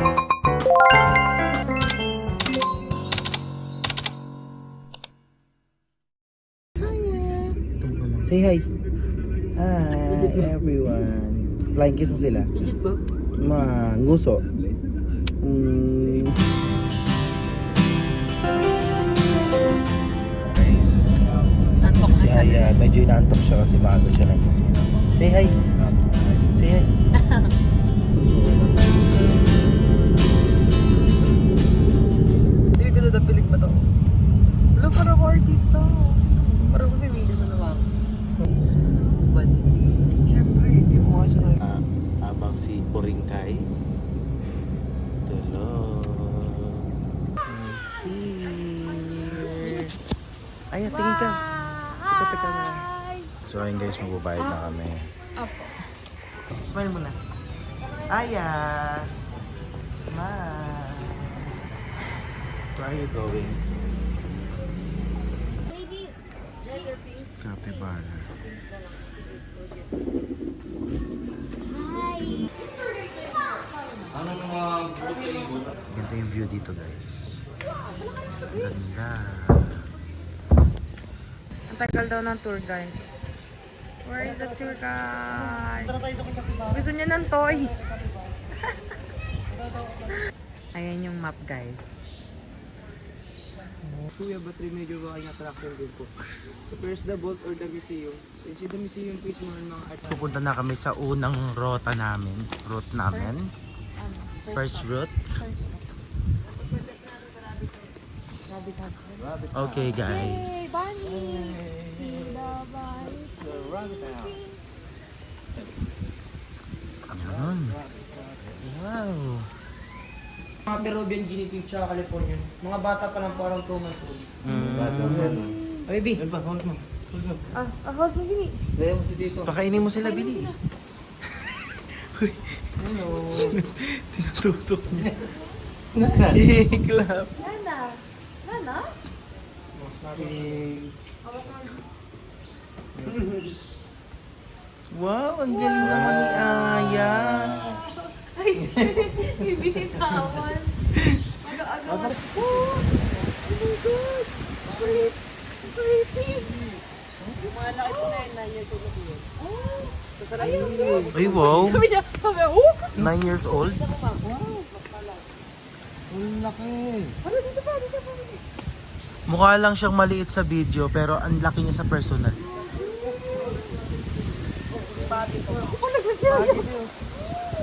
Say hi. Hi everyone. Flying kiss mo sila? Legit ba? Nguso. Antok Si Aya, medyo inaantok siya kasi maaga siya nagising. Say hi. Say hi. Hindi ko na napilig pa to. Wala, parang ako artista. Parang kasi video na naman. Bad. Siyempre, hindi mo kasi habang si Puringkay tulog. Ay, tingin ka. Teka na. So ayun guys, magbabayad na kami. Opo. Smile muna. Aya! Smile! Where are you going? Capybara. Ganda yung view dito guys. Ganda. Ang tagal daw ng tour guide. Where is the tour guide? Gusto niya ng toy. Ayan yung map guys. Kuya, ba't medyo ba kayong attraction din po? So first the vault or the museum? Kasi the museum po is mga art. Pupunta na kami sa unang route namin. First route. Okay guys. Ayan. Wow. Mga Peruvian guinea pig tsaka Californian. Mga bata pa lang parang 2 months old. Ah, baby. Ano ba? Hold mo. Hold mo gini. Gaya mo si Tito. Pakainin mo sila, Billy. Hello. Tinutusok niya. Clap. Nana? Nana? Wow, ang galing naman ni Aya. Ay, binitawan. Aga-aga. Oh my God. Pretty. Yung mga laki po na yun, 9 years old na po yun. Ay, wow. Sabi niya, 9 years old. Ang laki. Ano dito pa? Dito pa. Mukha lang siyang maliit sa video pero ang laki niya sa personal.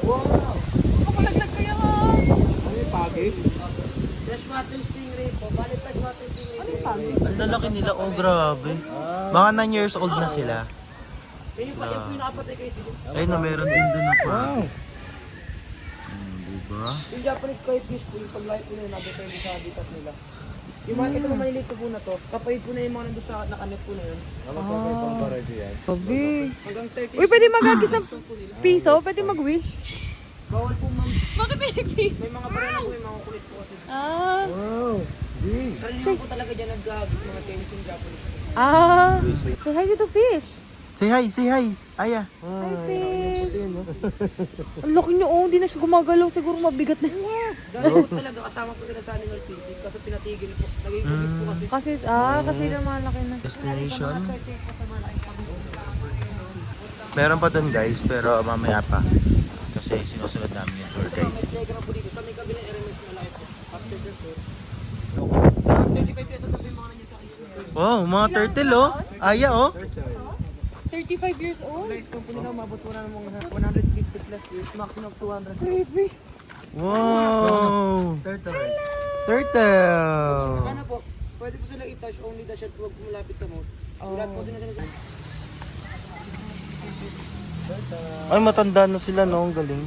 Wow. Kapalaglag kaya nga. Ano yung pagi? Freshwater stingray po. Bali freshwater stingray. Ano yung pagi? Ang lalaki nila, oh grabe. Mga 9 years old na sila. Yan yung pagi po yung nakapatay guys. Ay na meron din doon na pa. Diba? Yung Japanese koi fish po, yung paglahi po na yun, nabot sa habitat nila. Yung mga ito maliliit po na to, kapayid po na yung mga nandun sa nakanet po na yun. Sabi. Hanggang 30. Uy, pwede mag-agis ng piso? Pwede mag-wish? Bawal po ma'am. Bakit baby? May mga barena po, may mga kulit po kasi. Ah. Wow. Karaniwan po talaga dyan naghahagis mga Chinese and Japanese. Ah. Say hi to the fish. Say hi, say hi. Aya. Hi, fish. Ang laki niyo, oh. Hindi na siya gumagalaw. Siguro mabigat na. Dahil po talaga kasama po sila sa animal clinic kasi pinatigil po. Naging kulis po kasi. Kasi naman laki na. Destination. Meron pa doon guys pero mamaya pa. Kasi sinusunod namin yung tour guide. May playground po dito. Sa may kabilang elements na malaki po. After the tour. 35 years old na po yung mga nandiyan sa kayo. Wow, mga turtle oh. Aya oh. 35 years old? Guys, kung po nila umabot po na ng mga 150 plus years, maximum of 200. Baby. Wow. Turtle. Ano po, pwede po sila i-touch, only the shot, huwag malapit sa mouth. Lahat po sila sila. Ay, matanda na sila no, ang galing.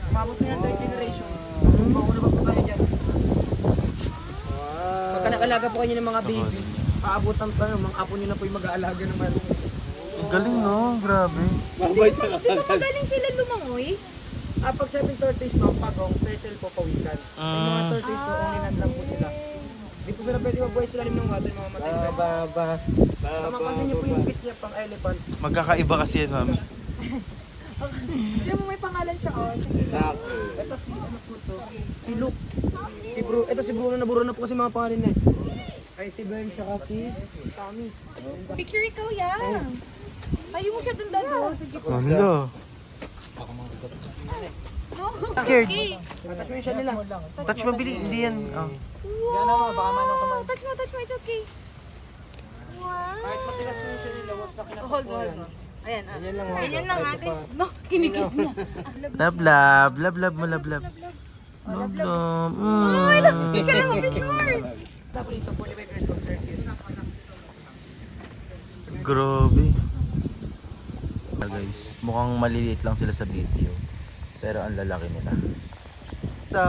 Umabot na yan 3 generation. Mauna pa po tayo dyan. Pagka nag-alaga po kayo ng mga baby, aabutan pa ng mga apo nyo na po yung mag-aalaga ng mga Ang galing no, grabe. Magaling sila lumangoy? Pag 7 tortoise ma'am, pagong, turtle po pawikan. Yung mga tortoise po, only hand lang po sila. Hindi po sila pwede magbuhay sila ng water, mga matay. Tamang niyo po yung pit niya pang elephant. Magkakaiba kasi yan, mami. Hindi mo may pangalan siya, oh. Ito si, ano po to? Si Luke. Si Bruno. Ito si Bruno, naburo na po kasi mga pangalan na. Kay si Bern, tsaka si Tommy. Picture ikaw yan. Tayo mo siya dun dado. Sige po. Ano? No. Scared. Okay. Touch mo yung siya nila. Touch mabili, hindi yan. Oh. Wow. Touch mo, it's okay. Wow. Kahit matilas mo yung siya nila, what's na Oh, hold on. Ayan, ah. Ganyan lang, Ganyan oh. lang, Kahit ate. pa. No, kinikis niya. Love, love. Love, love mo, love, love. Love, love. Ay, siya lang mag-picture. Tapos ito, 45 years old, sir. Grabe. Guys, mukhang maliliit lang sila sa video. Pero ang lalaki nila. So,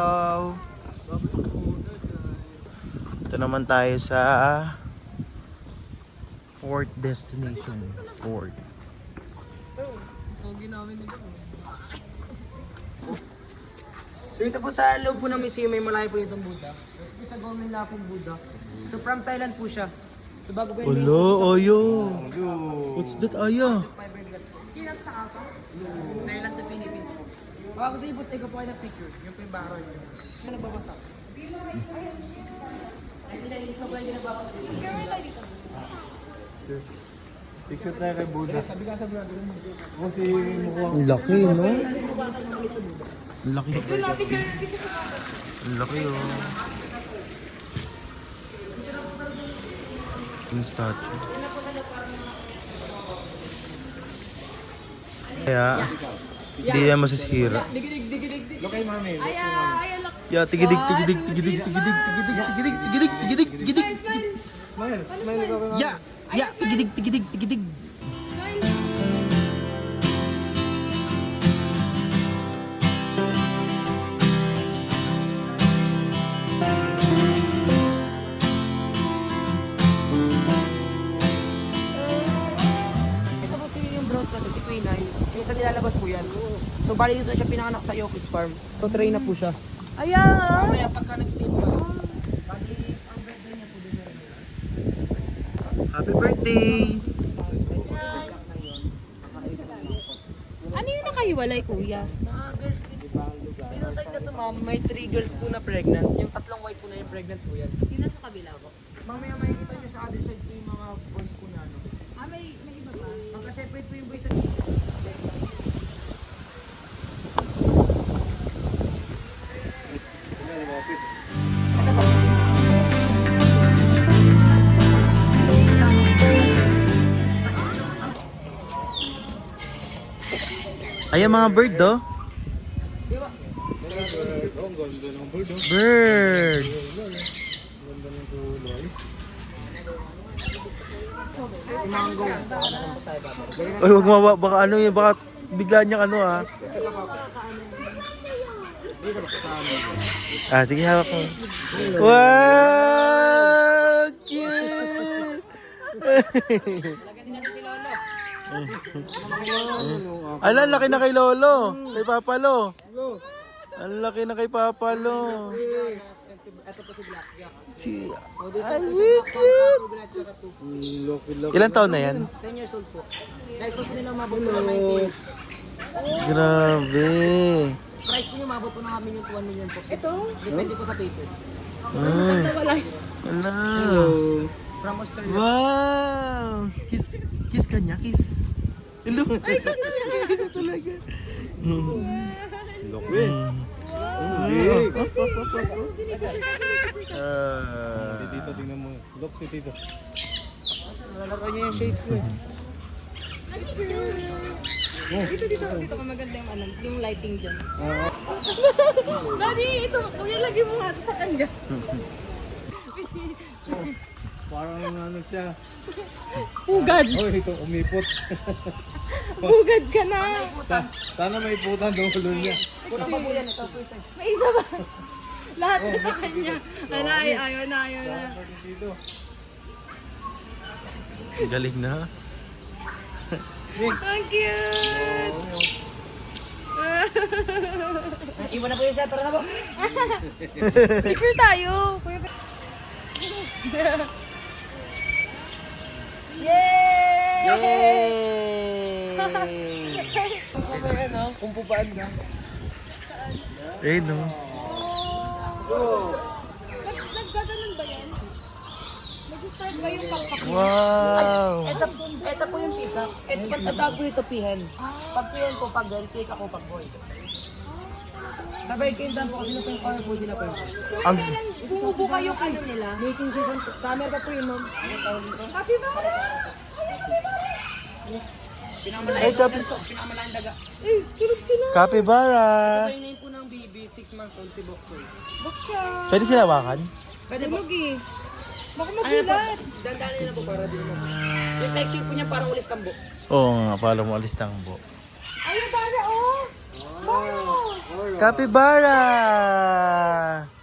ito naman tayo sa fourth destination. Fourth. Dito po sa loob po ng museum, may malayo po itong Buddha. Ito sa Gomen Lapong Buddha. So from Thailand po siya. So bago po yung Hello, Ayo. What's that, Aya? Thailand to Philippines po. Baka gusto ibot, ikaw po kayo ng picture. Yung po yung background nyo. Ano nagbabasa? Ay, pinailis na po yung ginabasa. Picture tayo kay Buddha. Sabi ka sa brother mo. Kasi mukha Ang laki, no? Ang laki. Ang laki, oh. Yung statue. Kaya, hindi yan masisira. Look kay mami. Yeah, tigidig, tigidig, tigidig, tigidig, tigidig, tigidig, tigidig, tigidig, tigidig. Smile. Smile ka kay mami. Yeah, yeah, tigidig, tigidig, tigidig. Ito po yung bronze natin, si Queen Anne. Yung sa nilalabas po yan. So bali dito na siya pinanganak sa Yokis Farm. So tray na po siya. Ayan. Mamaya pagka nag-stay po kayo. Bali, ang birthday niya po din meron. Happy birthday! Ano yung nakahiwalay, kuya? Mga girls din po. Pero side na to ma'am, may 3 girls po na pregnant. Yung tatlong white po na yung pregnant po yan. Yung nasa kabila ko. Mamaya makikita nyo sa other side po yung mga boys po na ano. Ah, may iba pa? Magka-separate po yung boys sa Ayan mga bird, do? Bird! Uy, wag mo, baka ano yun, baka bigla niyang ano ah. Ah, sige, hawak mo. Wow! Cute! Ala, ang laki na kay Lolo. Kay Papa Lo. Ang laki na kay Papa Lo. Ito po si Blackjack. Si... So this is cute! Blackjack 2. Ilan taon na yan? 10 years old po. Next month nila umabot po ng 90 years. Grabe. Price po yung umabot po ng 1 million to 1 million po. Ito? Depende po sa paper. Ay, Nawala. wala. From Australia. Wow! Kiss ka niya, kiss. Hello. Ay, kiss talaga. Look Tito, tingnan mo. Look si Tito. Nalalaro niya yung shades mo. Dito ka maganda yung ano, yung lighting dyan. Daddy, ito, kuya, lagay mo nga ito sa kanya. Parang ano siya. Pugad. Oh, ito umipot. Pugad ka na. Sana may putan doon ulo niya. Kurang pa po yan. Ito po isa. May isa ba? Lahat na sa kanya. Ala, ay, ayaw na. Dito. Galing na. Ang cute. Iwan na po yung siya. Tara na po. Picture tayo. Kuya. Yay! Yay! may ano, kung pupaan ka. Eh, no. Naggaganon ba yan? Nag-start ba yung pakpak? Wow! Ito po yung pick up. Ito pagtatawag po ito pihen. Pag pihen po, pag girl, pick ako pag boy. Sabay kayo dyan po kasi na po yung car po nila po. Ang... Bumubo kayo ano nila? Making season, summer pa po yun, ma'am. Ano tawag dito? Happy ba? Ay, Pinamalaking daga. Eh, tulog sila. Capybara! Ito yung name po ng baby, 6 months old si Boksoy. Bakya. Pwede sinawakan? Pwede po. Tulog eh. Baka Ano po, magulat. dandanin nila po para din mo. Yung texture po niya parang ulis tambo. Oo nga, pala mo alis ng bo. Ayun, para oh. Capybara!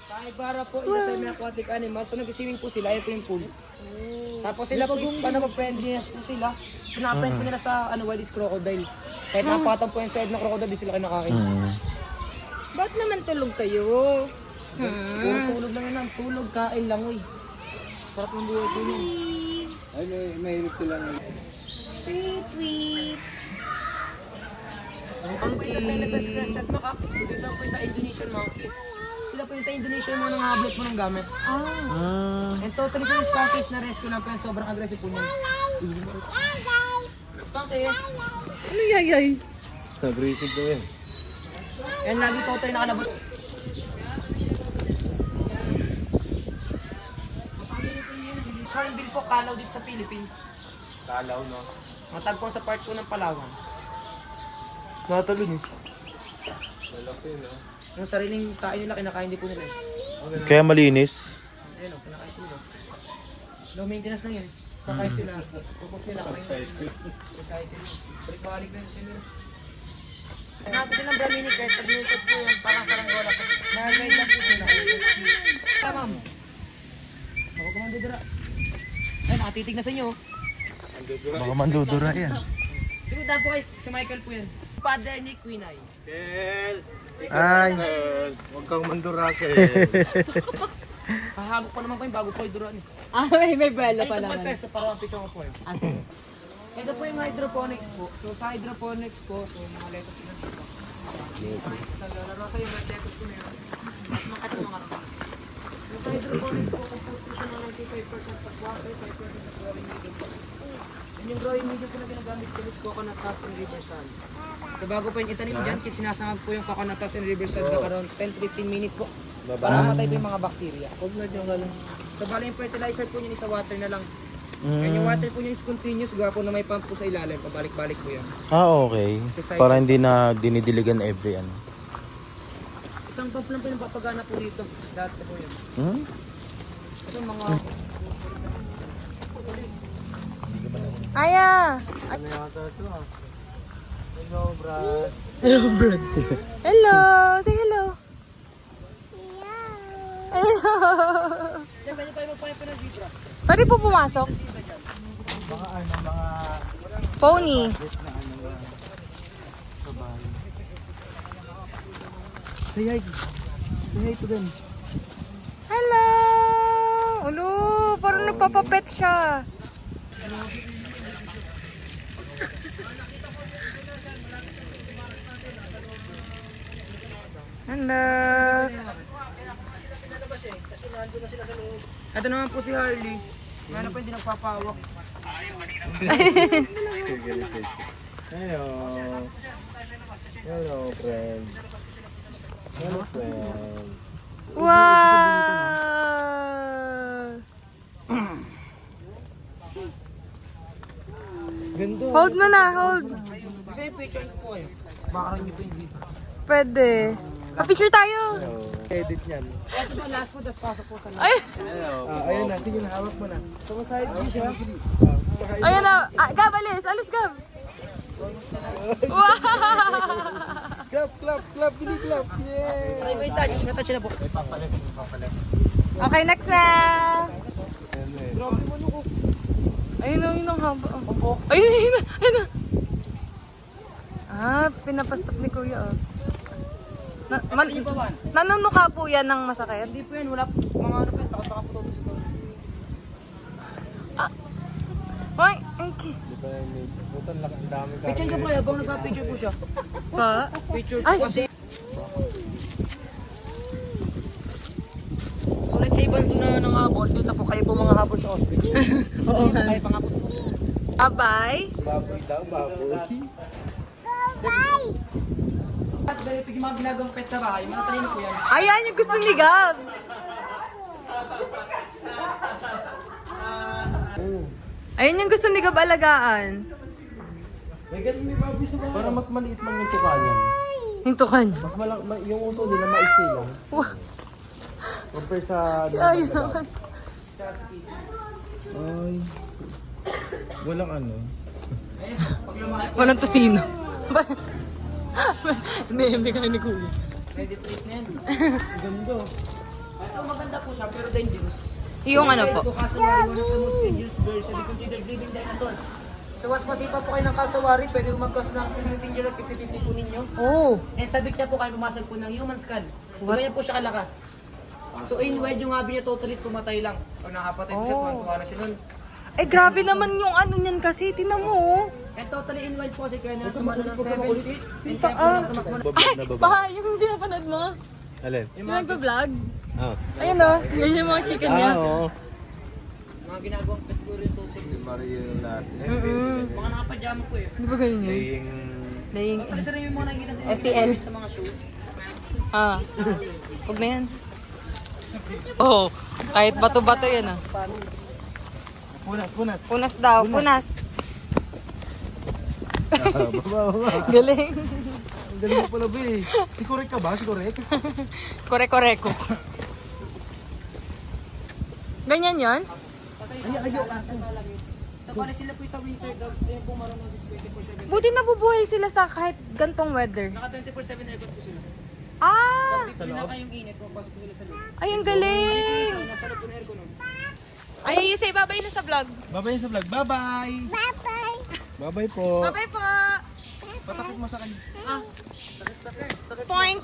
Capybara po, isa sa semi-aquatic animals. So nag-swimming po sila, ito yung pool. Tapos sila po, paano mag-friendliness po sila. Pina-friend po nila sa Wildest crocodile. Kahit napatang po yung side ng crocodile, di sila kinakain. Ba't naman tulog kayo? Puro tulog lang yun, tulog, kain lang, uy. Sarap yung buhay po yun. Ay, mahirap sila ng... Sweet, sweet. Ang po yung sa Celebes crested macaque, so this one po yung sa Indonesian monkey. Sila po yung sa Indonesian mo nangablot mo ng gamit. And totally po yung package na rescue lang po yung sobrang aggressive po niyan. Pangke, Ano yayay? Aggressive daw yan. and lagi totally nakalabas. Hornbill po, kalaw dito sa Philippines. Kalaw, no? Matagpo sa part po ng Palawan. Natalon eh. Malaki, no? Yung sariling kain nila, kinakain din po nila. Kaya malinis. Ayun o, kinakain po nila. Low maintenance lang yun. Kakain sila, pupok sila, kakain sila. Recycle. Balik-balik na yun. Hanapin silang Bramini guys, pag-limited po yun, parang saranggola. Nag-guide lang po sila. Ma'am. Ako kumandidira. Ay, nakatitig na sa inyo. Baka mandudura yan. Dito daan po kayo, si Michael po yan. Father ni Queen Ay. Kel! Ay! Kel! Huwag kang mandura, Kel. Hahagok pa naman kayo bago po kayo duraan. Ah, may belo Ay, ito po yung pesto para mapito ko po yun. Ito po yung hydroponics po. So sa hydroponics po, so mga lettuce na dito. Laro sa yung red lettuce po na yun. Ito mga rama. So sa hydroponics po, composed po siya ng 95% of water, 5% of growing medium po. And yung growing medium po na ginagamit ko is coconut husk and river sand. So bago po yung itanim dyan, sinasangag po yung coconut husk and river sand na around 10-15 minutes po. Para matay po yung mga bacteria. Huwag na dyan ka lang. So bali yung fertilizer po yun sa water na lang. And yung water po niya is continuous, gawa po na may pump po sa ilalim, pabalik-balik po yan. Ah, okay. Para hindi na dinidiligan every ano. Isang pump lang po yung papagana po dito. Lahat po yun. Hmm? Ito mga... Aya! Ano yata ito, ah? Hello, Brad. Hello, Brad. Hello! Say hello. Hello! Pwede pa yung magpahin pa ng zebra. Pwede po pumasok? Mga ano, mga... Pony. Yes na ano, mga... Sabay. Say hi. Say hi to them. Hello! Ulo, parang nagpapapet siya. Hello! Ito naman po si Harley. Ano po hindi nagpapawak. Hello. Hello, friend. Hello, friend. Wow! Ganda. Hold mo na, hold. Kasi yung picture ko po kayo. Baka rin niyo po yung zebra. Pwede. Pa-picture tayo. Edit niyan. Ito po last po, tapos pasok po sa last. Ay! Hello. Ayun na, sige na, hawak mo na. Sumasahid din siya. Ayun na. Ah, Gab, alis. Alis, Gab. Wow! Clap, clap, clap, bili clap. Yeah. Ay, may touch. Natouch na po. Okay, next na. Grabe mo ko. Ayun na, yun ang haba. Ayun na, ayun na, ayun na. Ah, pinapastok ni Kuya, oh. Nanunuka po yan ng masakit? Hindi po yan, wala po. Mga ano po yan, takot-takot po ito. Hoy! Di ba yung may... Puta, ang dami ka. Picture ka po yan, habang nagka-picture po siya. Pa? Picture Ay! po kasi. So let's say, banto na ng habol, dito po kayo po mga habol sa ostrich. Oo nga. Kayo pang habol po. Abay? Baboy daw, baboy. At dahil pag yung mga ginagawang pet sa bahay, mga talino po yan. Ayan yung gusto ni Gab. Ayun yung gusto ni Gab alagaan. May ganun may baboy sa bahay. Para mas maliit lang yung tuka niyan. Hinto ka niya. Mas yung uso nila maiksi lang. Wow. Compare sa... Ayun. Ay. Walang ano. Pag lumaki, Walang tosino. Hindi ka ni Kuya. ready to eat na yan. Ganda. Ito maganda po siya, pero dangerous. Yung ano po? Kasawari, one of the most dangerous birds and considered living dinosaur. So once masipa po kayo ng kasawari, pwede mag-cause ng single at 50-50 po ninyo. Oh. And sabik niya po kayo pumasag po ng human skull. So ganyan po siya kalakas. So in wed yung habi niya totally pumatay lang. Pag nakapatay po siya, tuwa na siya nun. Eh grabe naman yung ano niyan kasi. Tinan mo. Oh. And totally in wed po kasi kaya na tumano ng 7 feet. And kaya po Taas. nang tumakbo na. Ay! Pa! Yung hindi napanood mo? Alin? Yung nagpa-vlog? Ah. Ayun o. Ganyan yung mga chicken niya. oo. Mga ginagawang pet ko rin totally. Si Mario last. Mga nakapajama po eh. Di ba ganyan yun? Playing... Laying. Totally sa rin yung mga nakikita din STL. sa mga shoes. Ah. Huwag na yan. Oh. Kahit bato-bato yan ah. Punas, punas. Punas daw. Punas. Baba. Galing. Ang galing mo pala, be. Si Korek ka ba? Si Korek? Kore-koreko. Ganyan yon? So pala sila po sa winter dogs, ayun po marunong sa 24/7. Buti nabubuhay sila sa kahit gantong weather. Naka 24/7 aircon po sila. Ah! Pag pinaka yung init, papasok po sila sa loob. Ay, ang galing! Nasa loob po ng aircon. Ay, you say bye-bye na sa vlog. Bye-bye sa vlog. Bye-bye. Bye-bye. Bye-bye po. Bye-bye po! Patakot mo sa kanya. Ah. Point!